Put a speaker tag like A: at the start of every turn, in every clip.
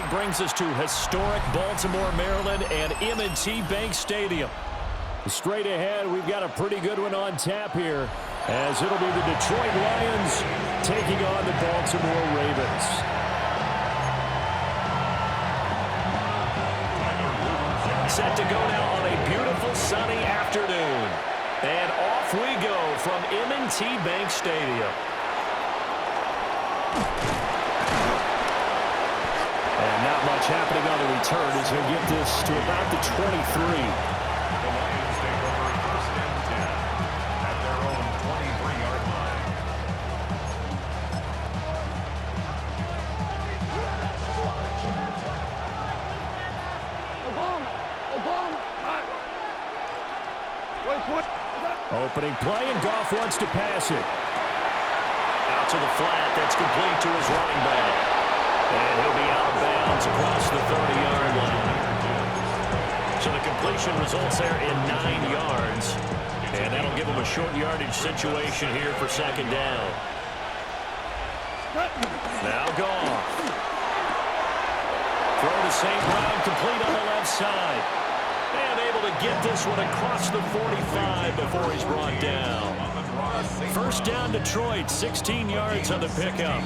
A: that brings us to historic Baltimore, Maryland, and M&T Bank Stadium. Straight ahead, we've got a pretty good one on tap here, as it'll be the Detroit Lions taking on the Baltimore Ravens. Set to go now on a beautiful sunny afternoon. And off we go from M&T Bank Stadium. And not much happening on the return as he'll get this to about the 23.
B: The Lions take over first and 10 at their own 23-yard line.
A: Opening play, and Goff wants to pass it. Out to the flat, that's complete to his running back. And he'll be out of bounds across the 30-yard line. So the completion results there in 9 yards. And that'll give him a short yardage situation here for second down. Now Goff. Throw to St. Brown, complete on the left side. And able to get this one across the 45 before he's brought down. First down Detroit, 16 yards on the pickup.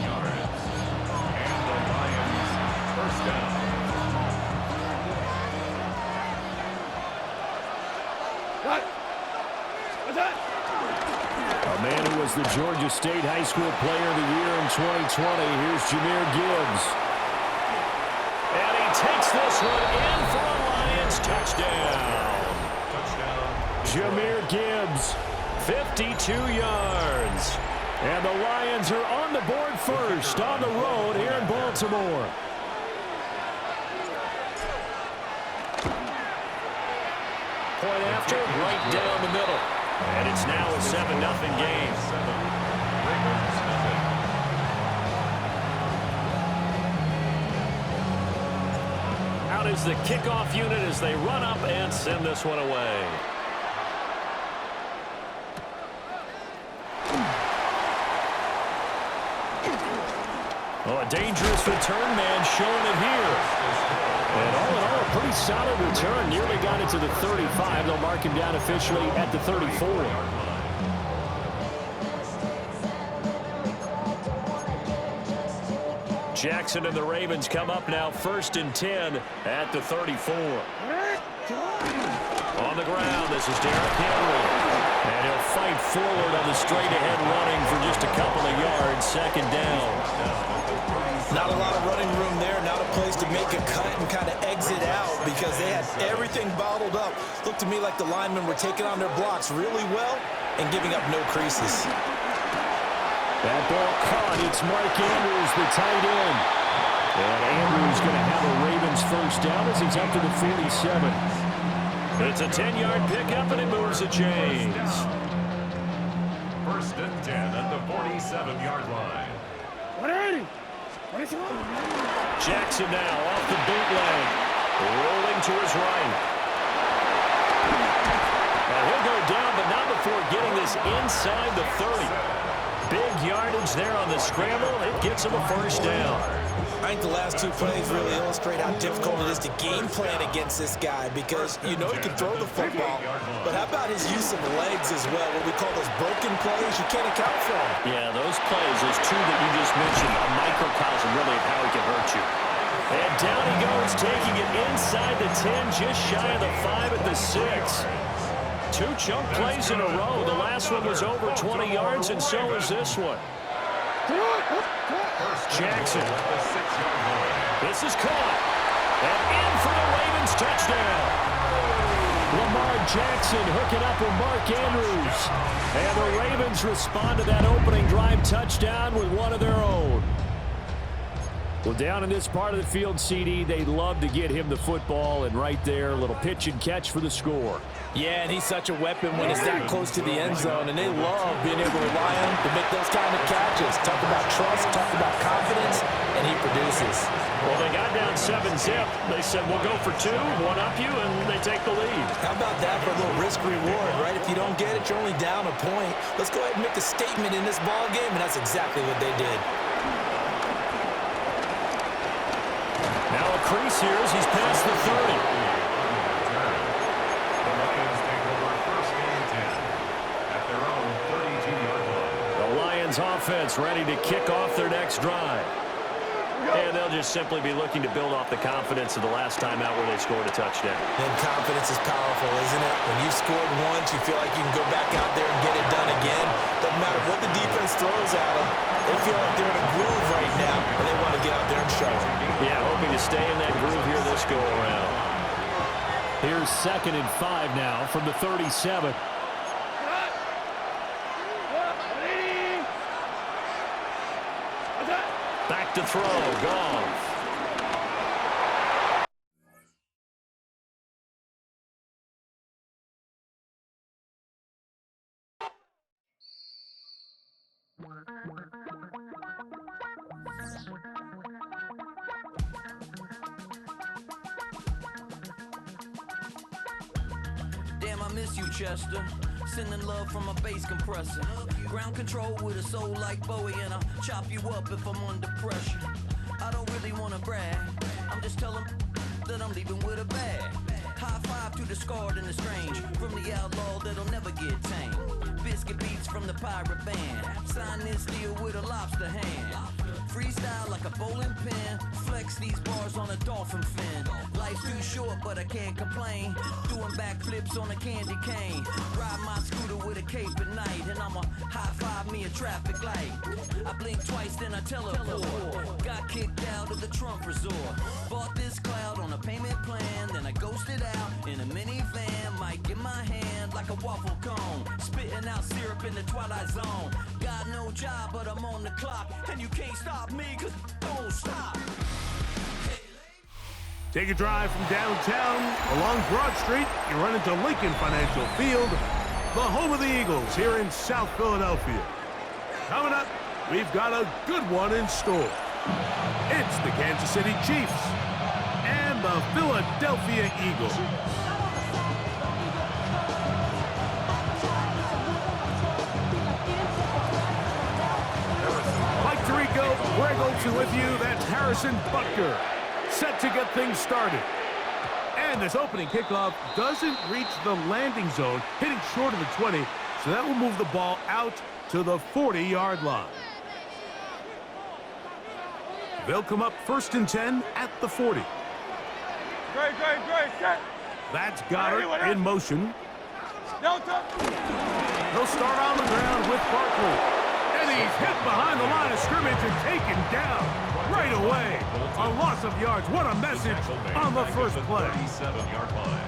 B: First down.
A: A man who was the Georgia State High School Player of the Year in 2020. Here's Jahmyr Gibbs. And he takes this one in for a Lions touchdown. Jahmyr Gibbs, 52 yards. And the Lions are on the board first on the road here in Baltimore. Point after, right down the middle. And it's now a 7-0 game. Out is the kickoff unit as they run up and send this one away. Oh, a dangerous return man showing it here. And all in all, a pretty solid return. Nearly got it to the 35. They'll mark him down officially at the 34. Jackson and the Ravens come up now first and 10 at the 34. On the ground, this is Derrick Henry. And he'll fight forward on the straight-ahead running for just a couple of yards. Second down.
C: Not a lot of running room there. Not a place to make a cut and kind of exit out because they had everything bottled up. Looked to me like the linemen were taking on their blocks really well and giving up no creases.
A: That ball caught. It's Mark Andrews, the tight end. And Andrews going to have a Ravens first down as he's up to the 47. It's a 10-yard pickup, and it moves the chains.
B: First and 10 at the 47-yard line.
D: 180.
A: Jackson now off the bootleg. Rolling to his right. And he'll go down, but not before getting this inside the 30. Big yardage there on the scramble. It gets him a first down.
C: I think the last two plays really illustrate how difficult it is to game plan against this guy because you know he can throw the football, but how about his use of legs as well, what we call those broken plays? You can't account for them.
A: Yeah, those plays, those two that you just mentioned, a microcosm really of how he can hurt you. And down he goes, taking it inside the 10, just shy of the 5 at the 6. Two chunk plays in a row. The last one was over 20 yards, and so is this one. Jackson. This is caught. And in for the Ravens touchdown. Lamar Jackson hooking up with Mark Andrews. And the Ravens respond to that opening drive touchdown with one of their own. Well, down in this part of the field, CD, they love to get him the football, and right there, a little pitch and catch for the score.
C: Yeah, and he's such a weapon when it's that close to the end zone, and they love being able to rely on him to make those kind of catches. Talk about trust, talk about confidence, and he produces.
A: Well, they got down 7-zip. They said, we'll go for 2, one up you, and they take the lead.
C: How about that for a little risk-reward, right? If you don't get it, you're only down a point. Let's go ahead and make a statement in this ball game, and that's exactly what they did.
A: Now a increase here as he's past the 30.
B: The Lions take over first and 10 at their own 32-yard line.
A: The Lions offense ready to kick off their next drive. And they'll just simply be looking to build off the confidence of the last time out where they scored a touchdown.
C: And confidence is powerful, isn't it? When you've scored once, you feel like you can go back out there and get it done again. Doesn't matter what the defense throws at them. They feel like they're in a groove right now, and they want to get out there and show it.
A: Yeah, hoping to stay in that groove here this go-around. Here's 2nd and 5 now from the 37. Back to throw, Goff.
D: Damn, I miss you, Chester. Sending love from a bass compressor. Ground control with a soul like Bowie, and I'll chop you up if I'm under pressure. I don't really want to brag. I'm just telling that I'm leaving with a bag. High five to the scarred and the strange. From the outlaw that'll never get tamed. Biscuit beats from the pirate band. Sign this deal with a lobster hand. Freestyle like a bowling pin. Flex these bars on a dolphin fin. Life's too short, but I can't complain. Doing backflips on a candy cane. Ride my scooter with a cape at night. And I'ma high five me a traffic light. I blink twice, then I teleport. Got kicked out of the Trump resort. Bought this cloud on a payment plan. Then I ghosted out in a minivan. Mic in my hand like a waffle cone. Spitting out syrup in the twilight zone. Got no job, but I'm on the clock. And you can't stop me, cause don't stop.
E: Take a drive from downtown along Broad Street. You run into Lincoln Financial Field, the home of the Eagles here in South Philadelphia. Coming up, we've got a good one in store. It's the Kansas City Chiefs and the Philadelphia Eagles. Mike Tirico, Greg Olsen with you. That's Harrison Butker, set to get things started. And this opening kickoff doesn't reach the landing zone, hitting short of the 20, so that will move the ball out to the 40-yard line. They'll come up 1st and 10 at the 40.
F: Great, set.
E: That's Goddard in motion.
F: Delta.
E: He'll start on the ground with Barkley. And he's hit behind the line of scrimmage and taken down right away. A loss of yards. What a message on the first play.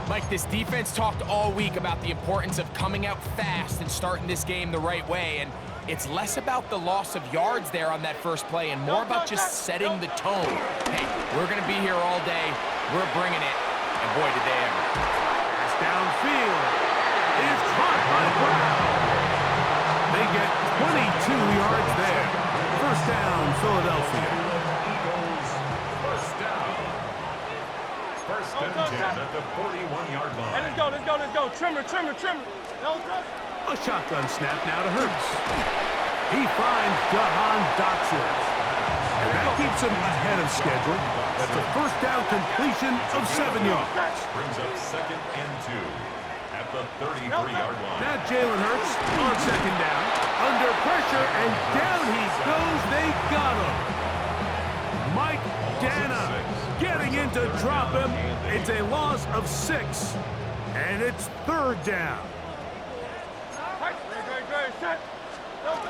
G: Mike, this defense talked all week about the importance of coming out fast and starting this game the right way. And it's less about the loss of yards there on that first play and more about just setting the tone. Hey, we're going to be here all day. We're bringing it. And boy, did they ever.
E: Pass downfield is caught by Brown. They get 22 yards there. First down, Philadelphia.
B: Eagles, first down. First and 10 at the 41-yard line.
F: Hey, let's go. Trimmer. Delta.
E: A shotgun snap now to Hurts. He finds Jahan Dotson. And that keeps him ahead of schedule. That's a first down completion of 7 yards.
B: Brings up 2nd and 2 at the 33-yard line.
E: Now Jalen Hurts on 2nd down. Under pressure, and down he goes. They got him. Mike Dana getting in to drop him. It's a loss of 6. And it's 3rd down.
F: Great, set.
E: I'll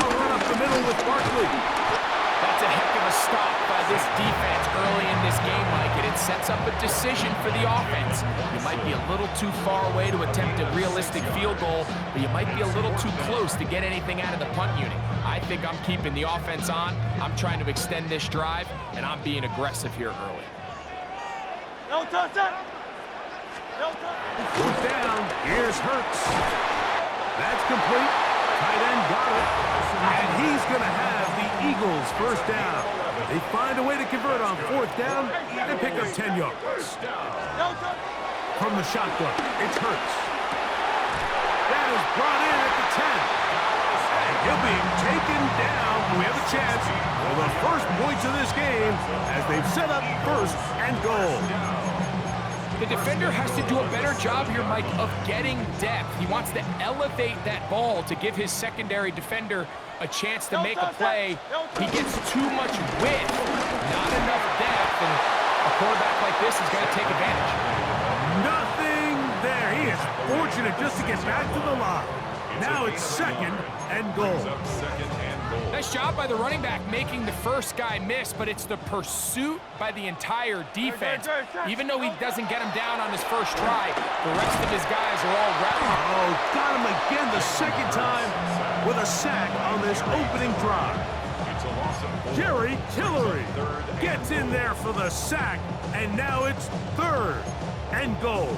E: run up the middle with Barkley.
G: That's a heck of a stop by this defense early in this game, Mike, and it sets up a decision for the offense. You might be a little too far away to attempt a realistic field goal, but you might be a little too close to get anything out of the punt unit. I think I'm keeping the offense on. I'm trying to extend this drive, and I'm being aggressive here early.
F: Delta, set.
E: Fourth down. Here's Hurts. That's complete. Tight end got it. And he's going to have the Eagles first down. They find a way to convert on 4th down and pick up 10 yards. From the shotgun, it's Hurts. That is brought in at the 10. And he'll be taken down. We have a chance for the first points of this game as they've set up first and goal.
G: The defender has to do a better job here, Mike, of getting depth. He wants to elevate that ball to give his secondary defender a chance to make a play. He gets too much width, not enough depth, and a quarterback like this is going to take advantage.
E: Nothing there. He is fortunate just to get back to the line. Now it's second and goal.
G: Nice job by the running back making the first guy miss, but it's the pursuit by the entire defense. Even though he doesn't get him down on his first try, the rest of his guys are all wrapped.
E: Oh, got him again the second time with a sack on this opening drive. Jerry Tillery gets in there for the sack, and now it's third and goal.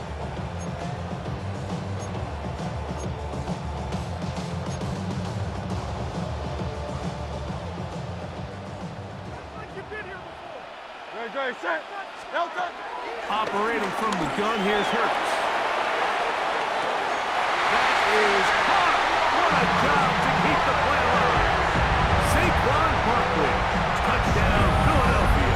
F: Set. Delta.
E: Operating from the gun, here's Hurts. That is caught. What a job to keep the play alive. Saquon Barkley. Touchdown, Philadelphia.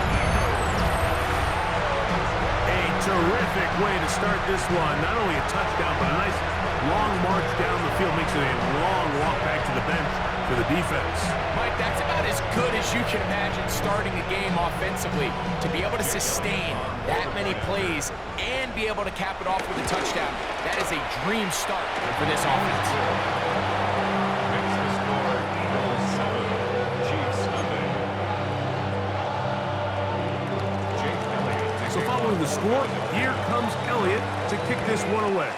E: A terrific way to start this one. Not only a touchdown, but a nice long march down the field. Makes it a long walk back to the bench for the defense.
G: Mike, that's about as good as you can imagine starting a game offensively. To be able to sustain that many plays and be able to cap it off with a touchdown, that is a dream start for this offense.
E: So following the score, here comes Elliott to kick this one away.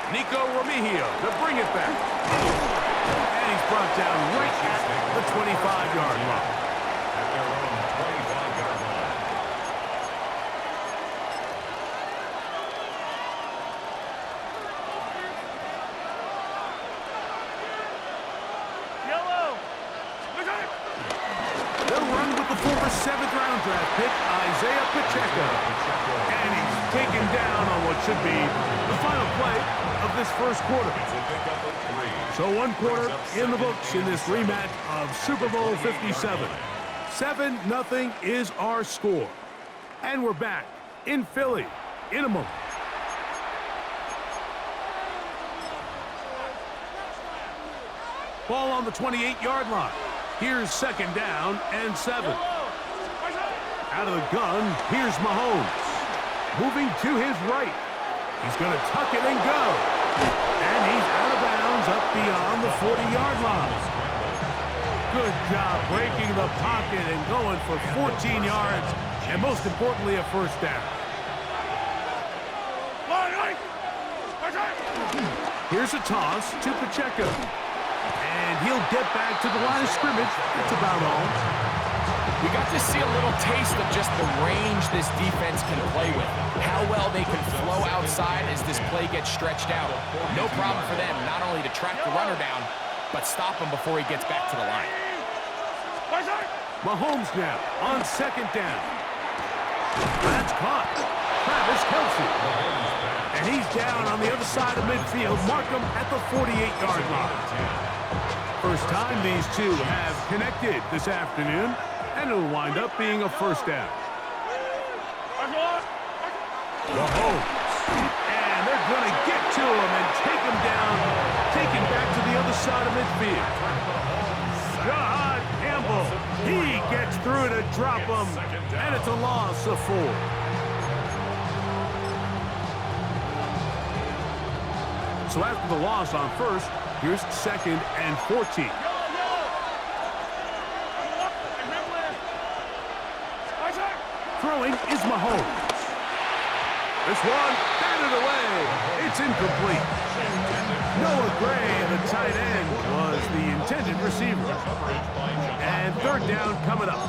E: Nico Remigio to bring it back. And he's brought down right at the 25-yard line.
B: At their own 25-yard line.
F: Yellow.
E: They'll run with the former 7th-round draft pick, Isaiah Pacheco. And he's taken down on what should be the final play of this first quarter. So 1 quarter in the books in this rematch of Super Bowl 57. 7-0 is our score. And we're back in Philly in a moment. Ball on the 28-yard line. Here's second down and 7. Out of the gun, here's Mahomes. Moving to his right. He's going to tuck it and go. And he's out of bounds up beyond the 40-yard line. Good job breaking the pocket and going for 14 yards, and most importantly, a first down. Here's a toss to Pacheco. And he'll get back to the line of scrimmage. That's about all.
G: We got to see a little taste of just the range this defense can play with. How well they can flow outside as this play gets stretched out. No problem for them not only to track the runner down, but stop him before he gets back to the line.
E: Mahomes now on second down. That's caught. Travis Kelce. And he's down on the other side of midfield. Mark him at the 48-yard line. First time these two have connected this afternoon, and it'll wind up being a first down. Mahomes. And they're going to get to him and take him down, take him back to the other side of midfield. John Campbell, he gets through to drop him, and it's a loss of 4. So after the loss on first, here's second and 14. Throwing is Mahomes. This one batted away. It's incomplete. Noah Gray, the tight end, was the intended receiver. And third down coming up.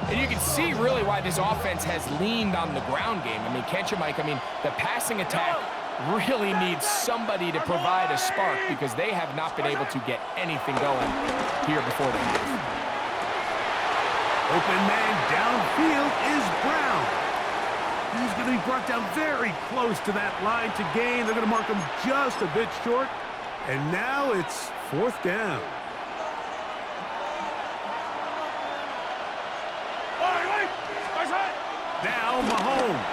G: And you can see really why this offense has leaned on the ground game. I mean, can't you, Mike? I mean, the passing attack really needs somebody to provide a spark because they have not been able to get anything going here before the half.
E: Open man downfield is Brown. He's going to be brought down very close to that line to gain. They're going to mark him just a bit short. And now it's 4th down. Now Mahomes.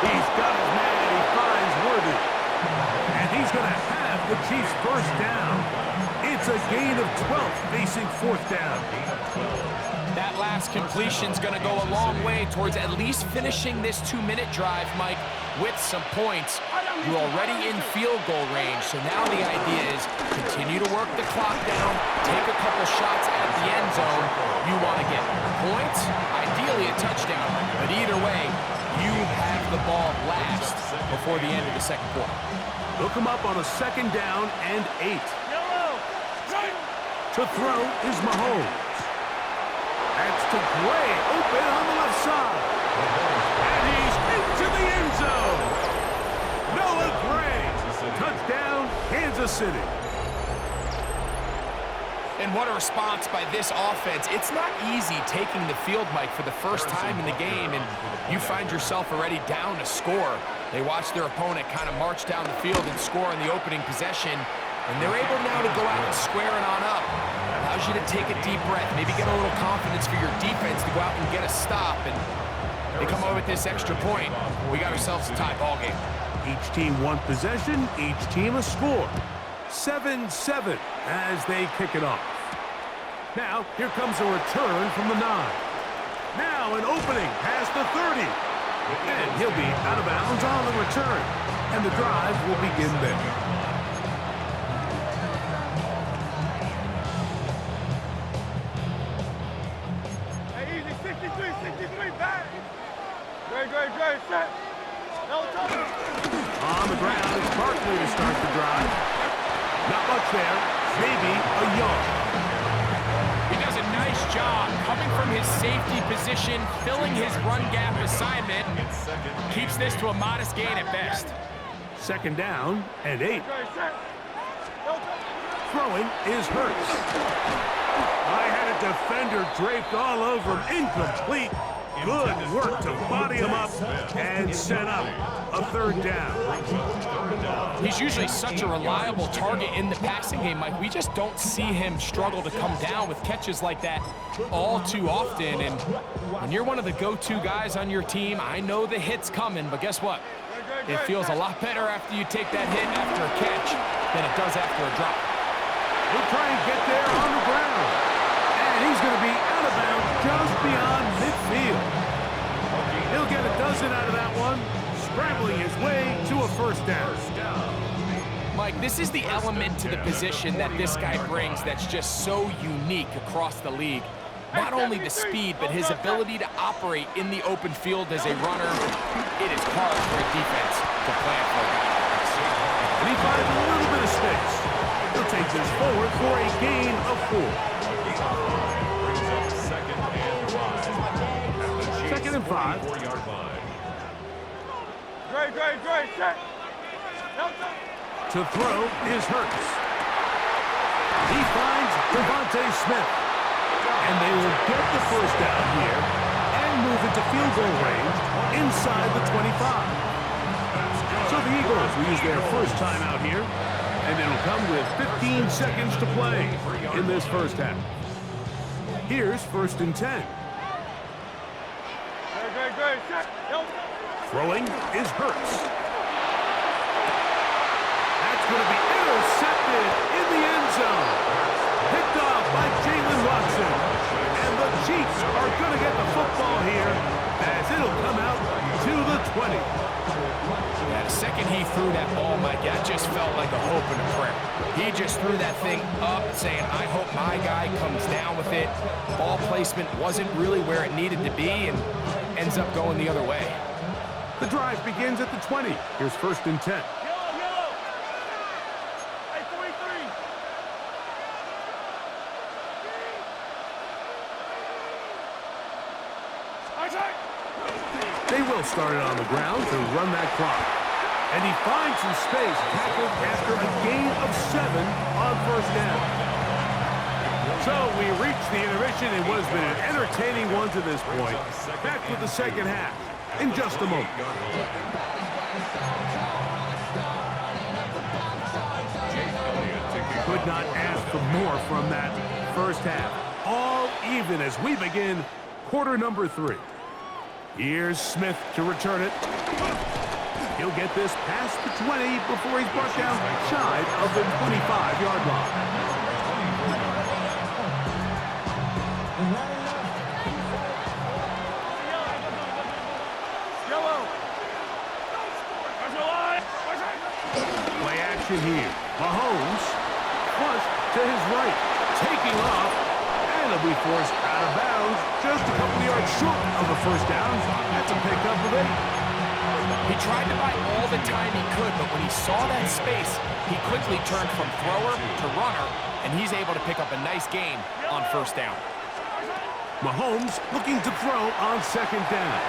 E: He's got his man. He finds Worthy. And he's going to have the Chiefs' first down. It's a gain of 12 facing 4th down.
G: That last completion's going to go a long way towards at least finishing this 2-minute drive, Mike, with some points. You're already in field goal range, so now the idea is continue to work the clock down, take a couple shots at the end zone. You want to get points, ideally a touchdown, but either way, you have the ball last before the end of the second quarter.
E: Look him up on a 2nd down and 8. To throw is Mahomes. That's to Gray, open on the left side. And he's into the end zone. Noah Gray, touchdown, Kansas City.
G: And what a response by this offense. It's not easy taking the field, Mike, for the first time in the game, and you find yourself already down to score. They watch their opponent kind of march down the field and score on the opening possession, and they're able now to go out and square it on up. Allows you to take a deep breath, maybe get a little confidence for your defense to go out and get a stop, and they come over with this extra point. We got ourselves a tie ball game.
E: Each team one possession, each team a score. 7-7 as they kick it off. Now, here comes a return from the 9. Now an opening past the 30. And he'll be out of bounds on the return. And the drive will begin there.
F: Hey, easy, 63, back. Great, set. No time.
E: On the ground, it's Barkley to start the drive. Not much there. Maybe a yard.
G: He does a nice job coming from his safety position, filling his run gap assignment. Keeps this to a modest gain at best.
E: 2nd down and 8.
F: Great, set. No time.
E: Throwing is Hurts. I had a defender draped all over him. Incomplete. Good work to body him up and set up a 3rd down.
G: He's usually such a reliable target in the passing game, Mike. We just don't see him struggle to come down with catches like that all too often. And when you're one of the go-to guys on your team, I know the hit's coming, but guess what? It feels a lot better after you take that hit after a catch than it does after a drop.
E: He'll try and get there on the ground. And he's going to be out of bounds just beyond midfield. He'll get a dozen out of that one, scrambling his way to a 1st down.
G: Mike, this is the element to the position that this guy brings that's just so unique across the league. Not only the speed, but his ability to operate in the open field as a runner. It is hard for a defense to plan for a guy like this.
E: And he finds a little bit of space. He'll take this forward for a gain of 4. Second and 5.
B: 4-yard line.
F: Great, set. No time.
E: To throw is Hurts. He finds Devontae Smith. And they will get the 1st down here and move into field goal range inside the 25. So the Eagles will use their first time out here, and it'll come with 15 seconds to play in this 1st half. Here's 1st and 10.
F: Great, set. No time.
E: Throwing is Hurts. That's going to be intercepted in the end zone. Picked off by Jalen Watson. And the Chiefs are going to get the football here as it'll come out to the 20.
G: Yeah, the second he threw that ball, Mike, that just felt like a hope and a prayer. He just threw that thing up saying, I hope my guy comes down with it. Ball placement wasn't really where it needed to be and ends up going the other way.
E: The drive begins at the 20. Here's 1st and 10.
F: Yellow. Hey, 23.
E: They will start it on the ground to run that clock. And he finds some space tackled after a gain of 7 on 1st down. So we reach the intermission in what has been an entertaining one to this point. Back with the 2nd half in just a moment. Could not ask for more from that first half. All even as we begin quarter number 3. Here's Smith to return it. He'll get this past the 20 before he's brought down shy of the 25-yard line. Play action here. Mahomes, flush to his right, taking off, and he'll be forced out of bounds just a couple of yards short of the first down. That's a pickup of 8.
G: He tried to buy all the time he could, but when he saw that space, he quickly turned from thrower to runner, and he's able to pick up a nice gain on first down.
E: Mahomes looking to throw on second down.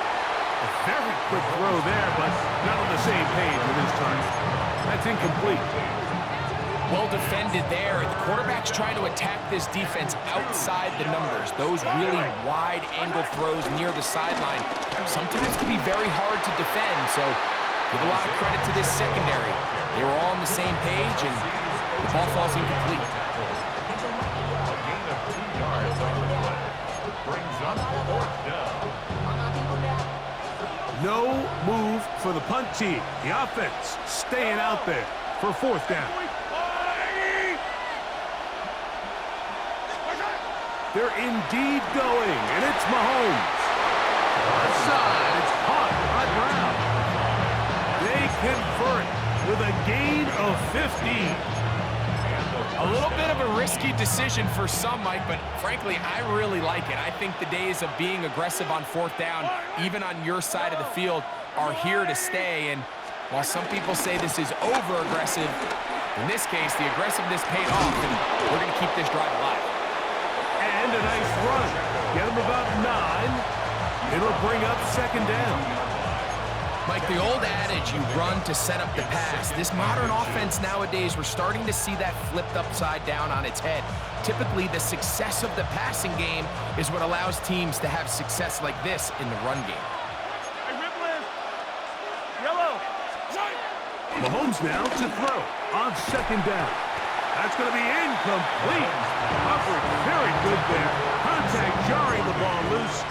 E: A very quick throw there, but not on the same page with his target. That's incomplete.
G: Well defended there. The quarterback's trying to attack this defense outside the numbers. Those really wide angle throws near the sideline sometimes can be very hard to defend, so give a lot of credit to this secondary. They were all on the same page, and the ball falls incomplete.
B: A gain of 2 yards on the play. Brings up 4th down.
E: No move for the punt team. The offense staying out there for 4th down. They're indeed going, and it's Mahomes. Left side, it's caught by Brown. They convert with a gain of 15.
G: A little bit of a risky decision for some, Mike, but frankly, I really like it. I think the days of being aggressive on 4th down, even on your side of the field, are here to stay. And while some people say this is over-aggressive, in this case, the aggressiveness paid off, and we're going to keep this drive alive.
E: And a nice run. Get him about 9. It'll bring up second down.
G: Mike, the old adage, you run to set up the pass. This modern offense nowadays, we're starting to see that flipped upside down on its head. Typically, the success of the passing game is what allows teams to have success like this in the run game.
E: Mahomes now to throw on second down. That's going to be incomplete. Coverage very good there. Contact jarring the ball loose,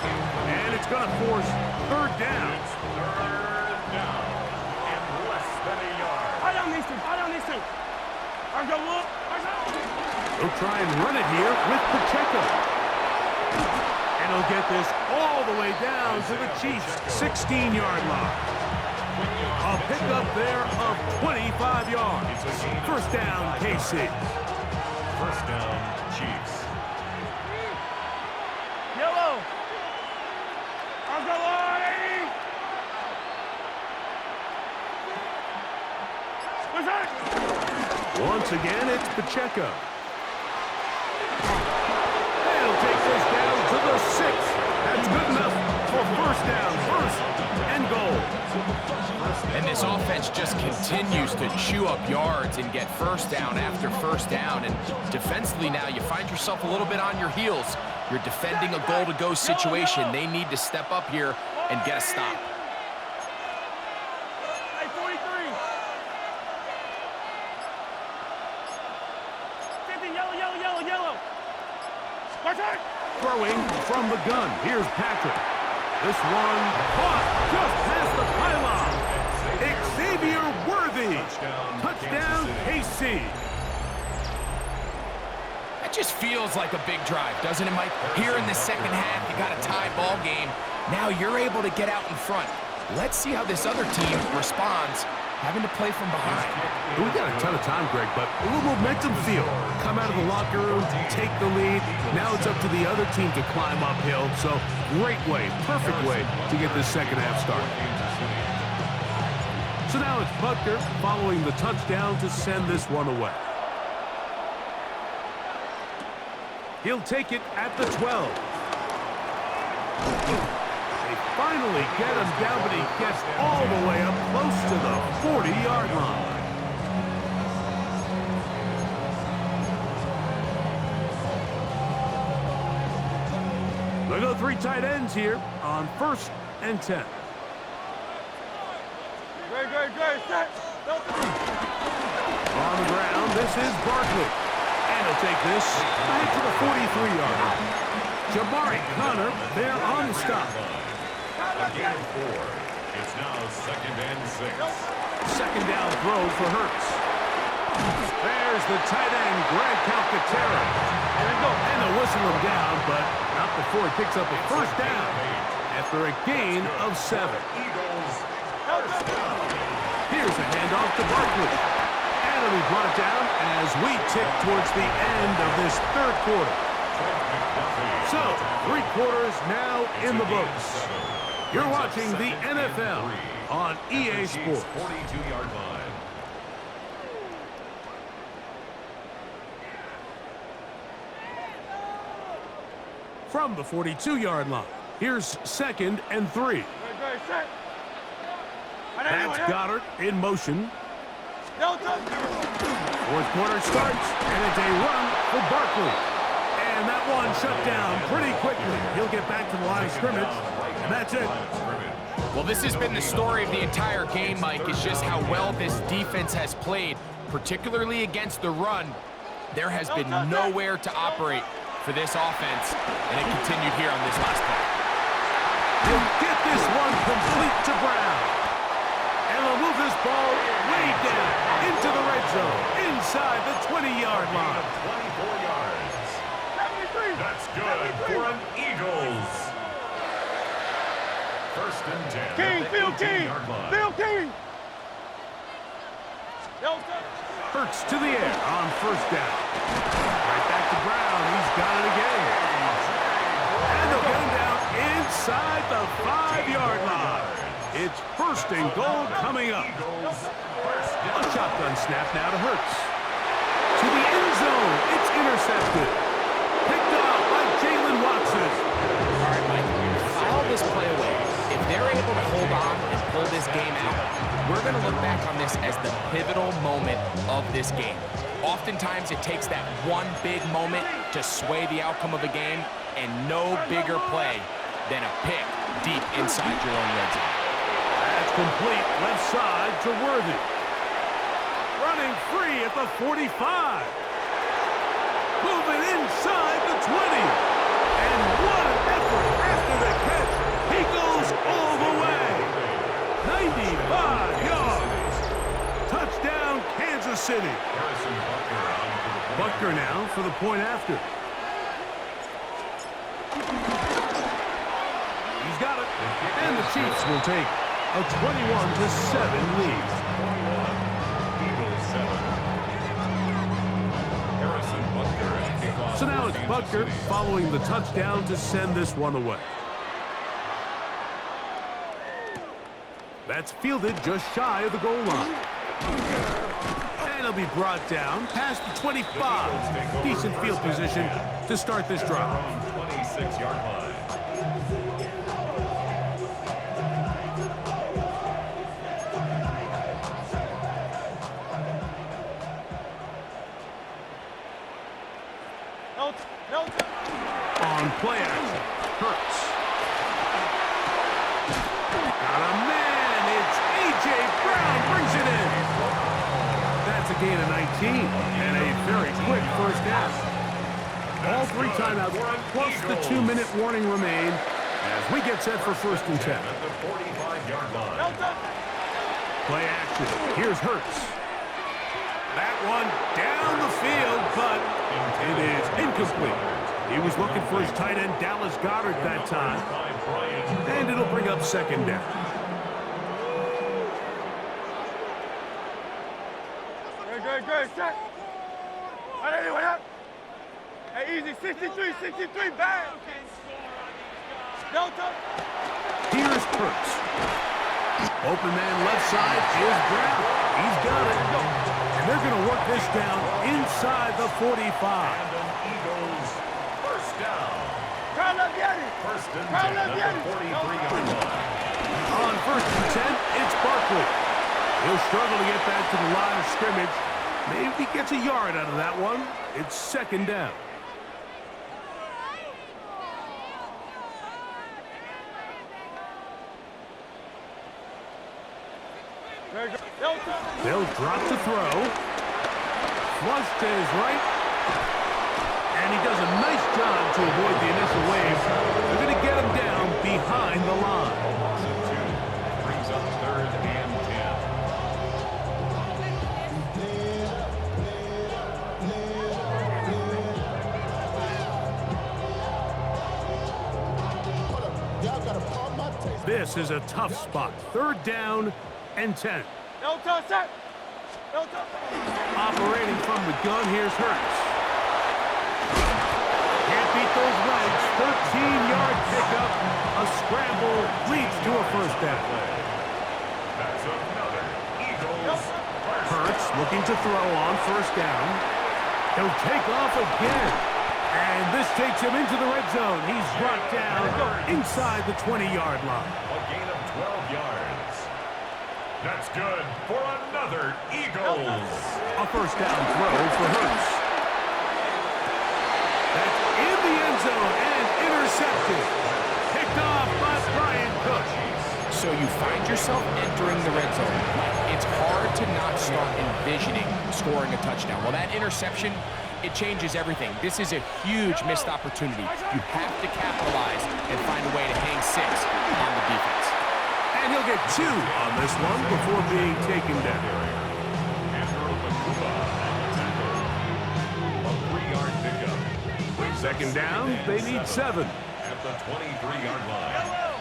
E: and it's going to force 3rd down.
B: 3rd down and less than a yard.
E: He'll try and run it here with Pacheco. And he'll get this all the way down to the Chiefs' 16-yard line. A pickup there of 25 yards. 1st down, KC.
B: 1st down, Chiefs.
F: Yellow.
E: Once again, it's Pacheco. They'll take this down to the 6. That's good enough for 1st down, 1st and goal.
G: And this offense just continues to chew up yards and get 1st down after 1st down. And defensively now, you find yourself a little bit on your heels. You're defending a goal-to-go situation. They need to step up here and get a stop.
F: Hey, 43. 50, yellow.
E: Throwing from the gun. Here's Patrick. This one caught just past the pylon. Xavier Worthy. Touchdown, KC.
G: That just feels like a big drive, doesn't it, Mike? Here in the second half, you got a tie ball game. Now you're able to get out in front. Let's see how this other team responds, having to play from behind.
E: We got a ton of time, Greg, but a little momentum feel. Come out of the locker room, take the lead. Now it's up to the other team to climb uphill. So great way, perfect way to get this second half started. So now it's Butker following the touchdown to send this one away. He'll take it at the 12. They finally get him down, but he gets all the way up close to the 40-yard line. They go 3 tight ends here on 1st and 10.
F: Good. Set.
E: On the ground, this is Barkley. he'll take this back to the 43-yard line. Jabari Connor there on the stop.
B: A gain of 4. It's now 2nd and 6.
E: Second down throw for Hurts. There's the tight end, Greg Calcaterra. And they'll whistle him down, but not before he picks up a first down after a gain of 7.
B: Eagles, first down.
E: Here's a handoff to Barkley. And it'll be brought down as we tick towards the end of this third quarter. So, 3 quarters now in the books. You're watching the NFL on EA Sports.
B: 42-yard line.
E: From the 42-yard line, here's 2nd and 3. That's Goddard in motion. Fourth quarter starts, and it's a run for Barkley. And that one shut down pretty quickly. He'll get back to the line of scrimmage, and that's it.
G: Well, this has been the story of the entire game, Mike. It's just how well this defense has played, particularly against the run. There has been nowhere to operate for this offense, and it continued here on this last play.
E: He'll get this one complete to Brown. And they'll move this ball way down into the red zone, inside the 20-yard line.
B: 24 yards. That's good for an Eagles. 1st and 10.
F: King, Phil King. Phil King.
E: Hurts to the air on first down. Right back to Brown. He's got it again. And they'll get him down inside the 5-yard line. It's 1st and goal coming up. A shotgun snap now to Hurts. To the end zone. It's intercepted. Picked off by Jalen Watson.
G: All right, Mike, file this play away. If they're able to hold on and pull this game out, we're going to look back on this as the pivotal moment of this game. Oftentimes, it takes that one big moment to sway the outcome of a game, and no bigger play than a pick deep inside your own red zone.
E: That's complete left side to Worthy. Running free at the 45. Moving inside the 20. And what an effort after the catch. He goes all the way. 95 yards. Touchdown, Kansas City. Butker now for the point after. He's got it. And the Chiefs will take a 21-7 lead. So now it's Butker following the touchdown to send this one away. That's fielded just shy of the goal line. And it'll be brought down past the 25. Decent field position to start this drive.
B: 26-yard line.
E: On play action, Hurts. Got a man, it's A.J. Brown, brings it in. That's a gain of 19, and a very quick first half. All 3 timeouts, plus the 2-minute warning remain as we get set for 1st and 10.
B: At the 45-yard line.
E: Play action, here's Hurts. That one down the field, but it is incomplete. He was looking for his tight end, Dallas Goddard, that time. And it'll bring up 2nd down.
F: Good, set. Hey, easy, 63, bang. Delta.
E: Here's Hurts. Open man left side is Brown. He's got it. And they're going to work this down inside the 45.
B: Eagles, first down. 1st and 10 at the 43-yard line.
E: On 1st and 10, it's Barkley. He'll struggle to get back to the line of scrimmage. Maybe he gets a yard out of that one. It's 2nd down. They'll drop to throw. Flush to his right. And he does a nice job to avoid the initial wave. They're going to get him down behind the line.
B: Loss of 2 brings up 3rd and
E: 10. This is a tough spot. 3rd down and 10.
F: No touch, set. No touch.
E: Operating from the gun, here's Hurts. Can't beat those legs. 13-yard pickup. A scramble leads to a 1st down.
B: That's another Eagles.
E: Hurts looking to throw on 1st down. He'll take off again. And this takes him into the red zone. He's brought down inside the 20-yard line.
B: A gain of 12 yards. That's good for another Eagles.
E: A 1st down throw for Hurts. That's in the end zone and intercepted. Picked off by Brian Cook.
G: So you find yourself entering the red zone. It's hard to not start envisioning scoring a touchdown. Well, that interception, it changes everything. This is a huge missed opportunity. You have to capitalize and find a way to hang 6 on the defense.
E: And he'll get 2 on this one before being taken down.
B: A 3-yard pickup.
E: 2nd down, they need 7.
B: At the 23-yard line.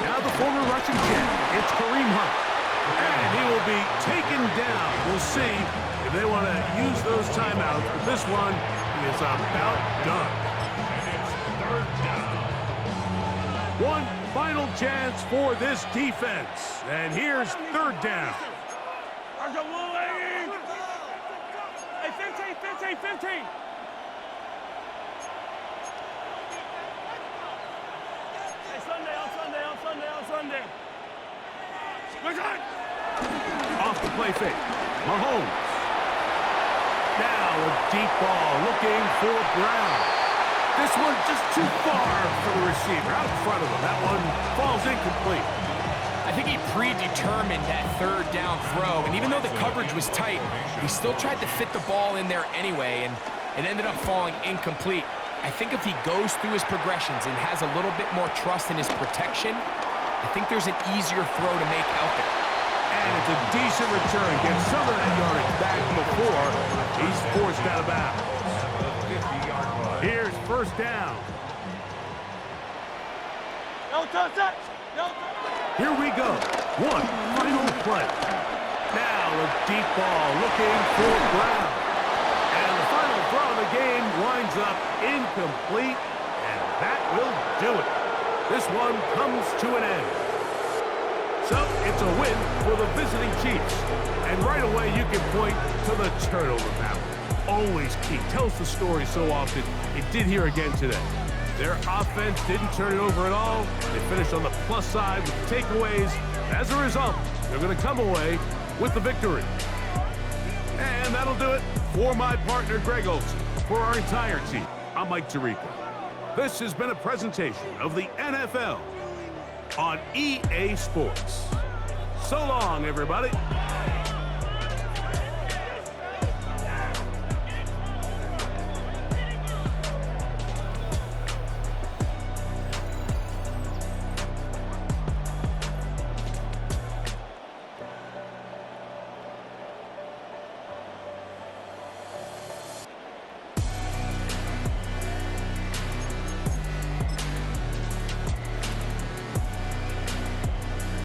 E: Now the former Russian jet, it's Kareem Hunt. And he will be taken down. We'll see if they want to use those timeouts, but this one is about done.
B: And it's 3rd down.
E: One final chance for this defense. And here's 3rd down.
F: Hey, 15. Sunday.
E: Off the play fake. Mahomes. Now a deep ball looking for Brown. This one just too far for the receiver. Out in front of him. That one falls incomplete.
G: I think he predetermined that 3rd down throw, and even though the coverage was tight, he still tried to fit the ball in there anyway, and it ended up falling incomplete. I think if he goes through his progressions and has a little bit more trust in his protection, I think there's an easier throw to make out there.
E: And it's a decent return. Gets some of that yardage back before he's forced out of bounds. Here's 1st down.
F: No touch, set. No.
E: Here we go. One final play. Now a deep ball looking for Brown. And the final throw of the game winds up incomplete. And that will do it. This one comes to an end. So it's a win for the visiting Chiefs. And right away you can point to the turnover battle. Always key. Tells the story so often. It did here again today. Their offense didn't turn it over at all. They finished on the plus side with takeaways. As a result, they're going to come away with the victory. And that'll do it for my partner, Greg Olson. For our entire team, I'm Mike Tirico. This has been a presentation of the NFL on EA Sports. So long, everybody.